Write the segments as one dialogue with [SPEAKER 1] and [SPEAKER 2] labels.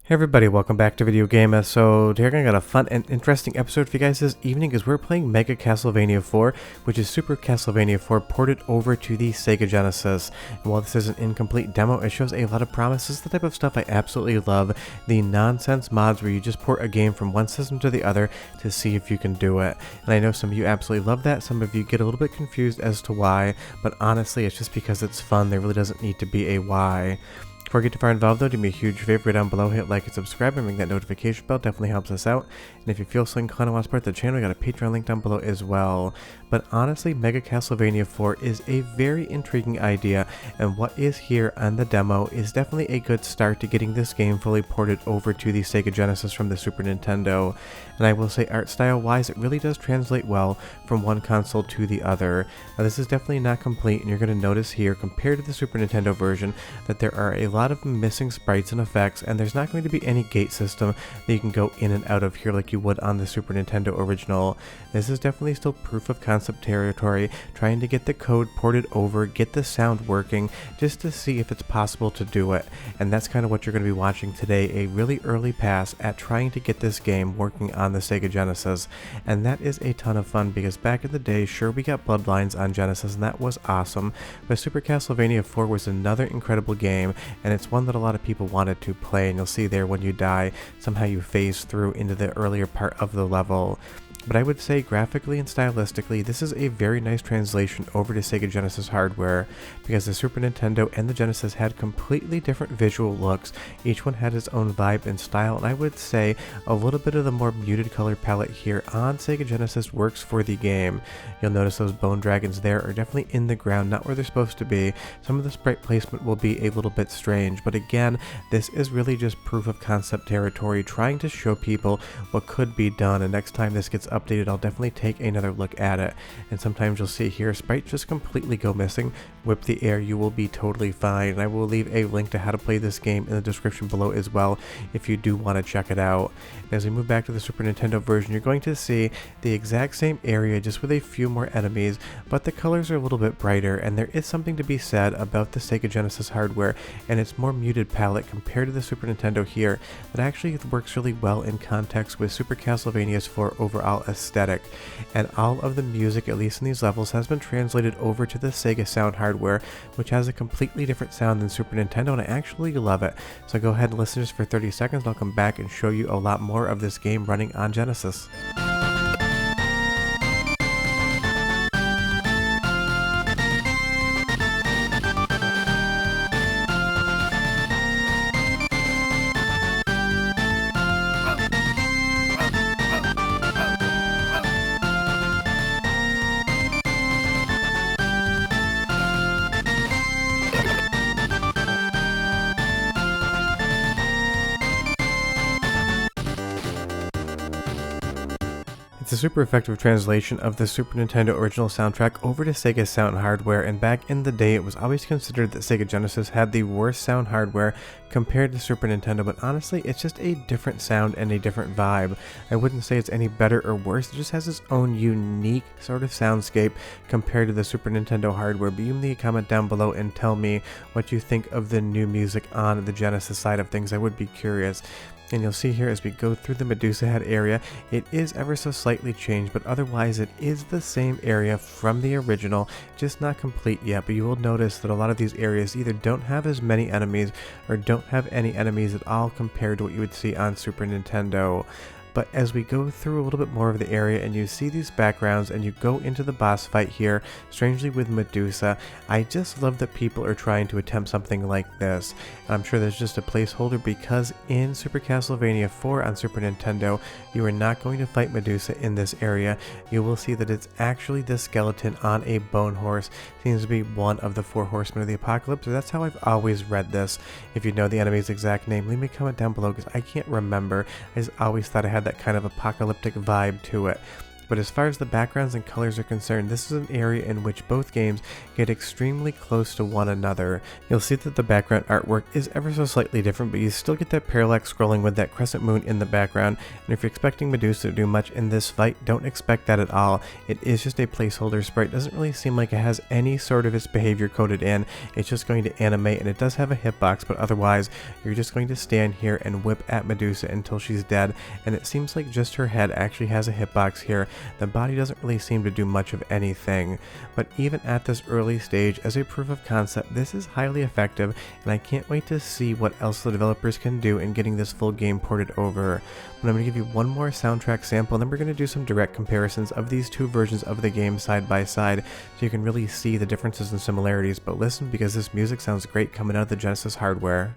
[SPEAKER 1] Hey everybody, welcome back to Video Game. So today I got a fun and interesting episode for you guys this evening as we're playing Mega Castlevania IV, which is Super Castlevania IV ported over to the Sega Genesis. And while this is an incomplete demo, it shows a lot of promise. The type of stuff I absolutely love, the nonsense mods where you just port a game from one system to the other to see if you can do it. And I know some of you absolutely love that, some of you get a little bit confused as to why, but honestly it's just because it's fun. There really doesn't need to be a why. Before I get too far involved though, do me a huge favor down below, hit like and subscribe and ring that notification bell, definitely helps us out. And if you feel so inclined and want to support the channel, I got a Patreon link down below as well. But honestly, Mega Castlevania IV is a very intriguing idea, and what is here on the demo is definitely a good start to getting this game fully ported over to the Sega Genesis from the Super Nintendo. And I will say art style wise, it really does translate well from one console to the other. Now this is definitely not complete, and you're going to notice here compared to the Super Nintendo version that there are a lot of missing sprites and effects, and there's not going to be any gate system that you can go in and out of here like you would on the Super Nintendo original. This is definitely still proof of concept territory, trying to get the code ported over, get the sound working, just to see if it's possible to do it. And that's kind of what you're going to be watching today, a really early pass at trying to get this game working on the Sega Genesis. And that is a ton of fun because back in the day, sure, we got Bloodlines on Genesis and that was awesome, but Super Castlevania IV was another incredible game, and it's one that a lot of people wanted to play. And you'll see there when you die, somehow you phase through into the earlier part of the level. But I would say graphically and stylistically, this is a very nice translation over to Sega Genesis hardware, because the Super Nintendo and the Genesis had completely different visual looks. Each one had its own vibe and style, and I would say a little bit of the more muted color palette here on Sega Genesis works for the game. You'll notice those bone dragons there are definitely in the ground, not where they're supposed to be. Some of the sprite placement will be a little bit strange, but again, this is really just proof of concept territory, trying to show people what could be done, and next time this gets updated, I'll definitely take another look at it. And sometimes you'll see here sprites just completely go missing. Whip the air, you will be totally fine. And I will leave a link to how to play this game in the description below as well if you do want to check it out. And as we move back to the Super Nintendo version, you're going to see the exact same area just with a few more enemies, but the colors are a little bit brighter, and there is something to be said about the Sega Genesis hardware and its more muted palette compared to the Super Nintendo here that actually works really well in context with Super Castlevania's IV overall aesthetic. And all of the music, at least in these levels, has been translated over to the Sega sound hardware, which has a completely different sound than Super Nintendo, and I actually love it. So go ahead and listen just for 30 seconds, and I'll come back and show you a lot more of this game running on Genesis. It's a super effective translation of the Super Nintendo original soundtrack over to Sega sound hardware, and back in the day it was always considered that Sega Genesis had the worst sound hardware compared to Super Nintendo, but honestly it's just a different sound and a different vibe. I wouldn't say it's any better or worse, it just has its own unique sort of soundscape compared to the Super Nintendo hardware. But you can leave a comment down below and tell me what you think of the new music on the Genesis side of things. I would be curious. And you'll see here as we go through the Medusa Head area, it is ever so slightly changed, but otherwise it is the same area from the original, just not complete yet. But you will notice that a lot of these areas either don't have as many enemies or don't have any enemies at all compared to what you would see on Super Nintendo. But as we go through a little bit more of the area and you see these backgrounds and you go into the boss fight here, strangely with Medusa, I just love that people are trying to attempt something like this. And I'm sure there's just a placeholder because in Super Castlevania IV on Super Nintendo, you are not going to fight Medusa in this area. You will see that it's actually this skeleton on a bone horse. Seems to be one of the 4 horsemen of the apocalypse, or that's how I've always read this. If you know the enemy's exact name, leave me a comment down below because I can't remember. I just always thought I had that kind of apocalyptic vibe to it. But as far as the backgrounds and colors are concerned, this is an area in which both games get extremely close to one another. You'll see that the background artwork is ever so slightly different, but you still get that parallax scrolling with that crescent moon in the background, and if you're expecting Medusa to do much in this fight, don't expect that at all. It is just a placeholder sprite. Doesn't really seem like it has any sort of its behavior coded in. It's just going to animate, and it does have a hitbox, but otherwise you're just going to stand here and whip at Medusa until she's dead, and it seems like just her head actually has a hitbox here. The body doesn't really seem to do much of anything, but even at this early stage, as a proof of concept, this is highly effective, and I can't wait to see what else the developers can do in getting this full game ported over. But I'm going to give you one more soundtrack sample, and then we're going to do some direct comparisons of these two versions of the game side by side, so you can really see the differences and similarities. But listen, because this music sounds great coming out of the Genesis hardware.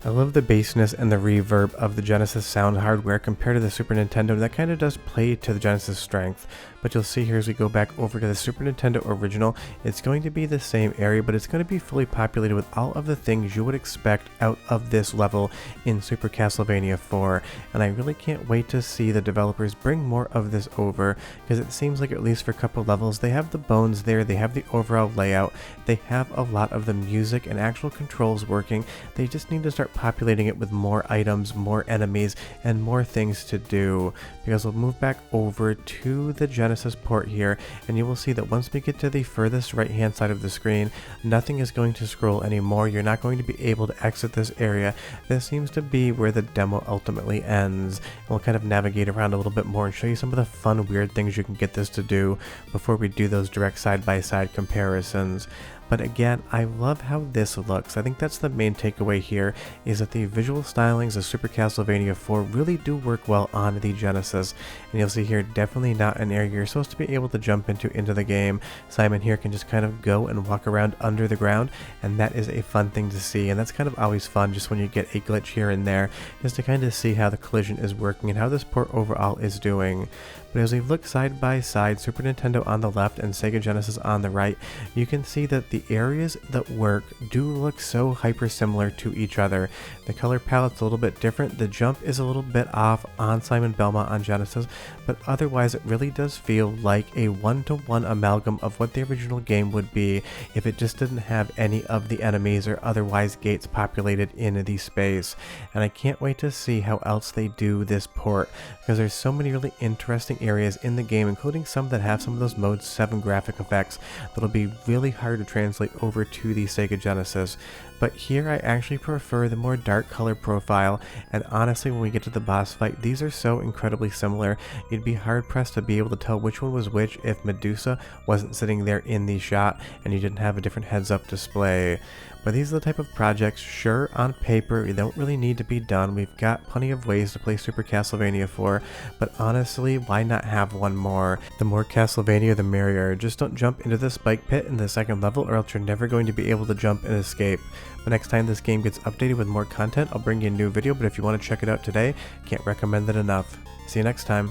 [SPEAKER 1] I love the bassness and the reverb of the Genesis sound hardware compared to the Super Nintendo, and that kind of does play to the Genesis strength. But you'll see here as we go back over to the Super Nintendo original, it's going to be the same area, but it's going to be fully populated with all of the things you would expect out of this level in Super Castlevania IV, and I really can't wait to see the developers bring more of this over, because it seems like at least for a couple levels, they have the bones there, they have the overall layout, they have a lot of the music and actual controls working. They just need to start populating it with more items, more enemies, and more things to do, because we'll move back over to the Genesis port here, and you will see that once we get to the furthest right hand side of the screen, nothing is going to scroll anymore. You're not going to be able to exit this area. This seems to be where the demo ultimately ends, and we'll kind of navigate around a little bit more and show you some of the fun, weird things you can get this to do before we do those direct side-by-side comparisons. But again, I love how this looks. I think that's the main takeaway here, is that the visual stylings of Super Castlevania IV really do work well on the Genesis. And you'll see here, definitely not an area you're supposed to be able to jump into the game. Simon here can just kind of go and walk around under the ground, and that is a fun thing to see. And that's kind of always fun, just when you get a glitch here and there, just to kind of see how the collision is working and how this port overall is doing. But as we look side by side, Super Nintendo on the left and Sega Genesis on the right, you can see that the areas that work do look so hyper similar to each other. The color palette's a little bit different, the jump is a little bit off on Simon Belmont on Genesis, but otherwise it really does feel like a one-to-one amalgam of what the original game would be if it just didn't have any of the enemies or otherwise gates populated in the space. And I can't wait to see how else they do this port, because there's so many really interesting areas in the game, including some that have some of those Mode 7 graphic effects that'll be really hard to translate over to the Sega Genesis. But here I actually prefer the more dark color profile, and honestly when we get to the boss fight, these are so incredibly similar, you'd be hard pressed to be able to tell which one was which if Medusa wasn't sitting there in the shot and you didn't have a different heads up display. But these are the type of projects, sure, on paper, they don't really need to be done. We've got plenty of ways to play Super Castlevania IV, but honestly, why not have one more? The more Castlevania, the merrier. Just don't jump into the spike pit in the second level, or else you're never going to be able to jump and escape. But next time this game gets updated with more content, I'll bring you a new video, but if you want to check it out today, can't recommend it enough. See you next time.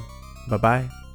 [SPEAKER 1] Bye-bye.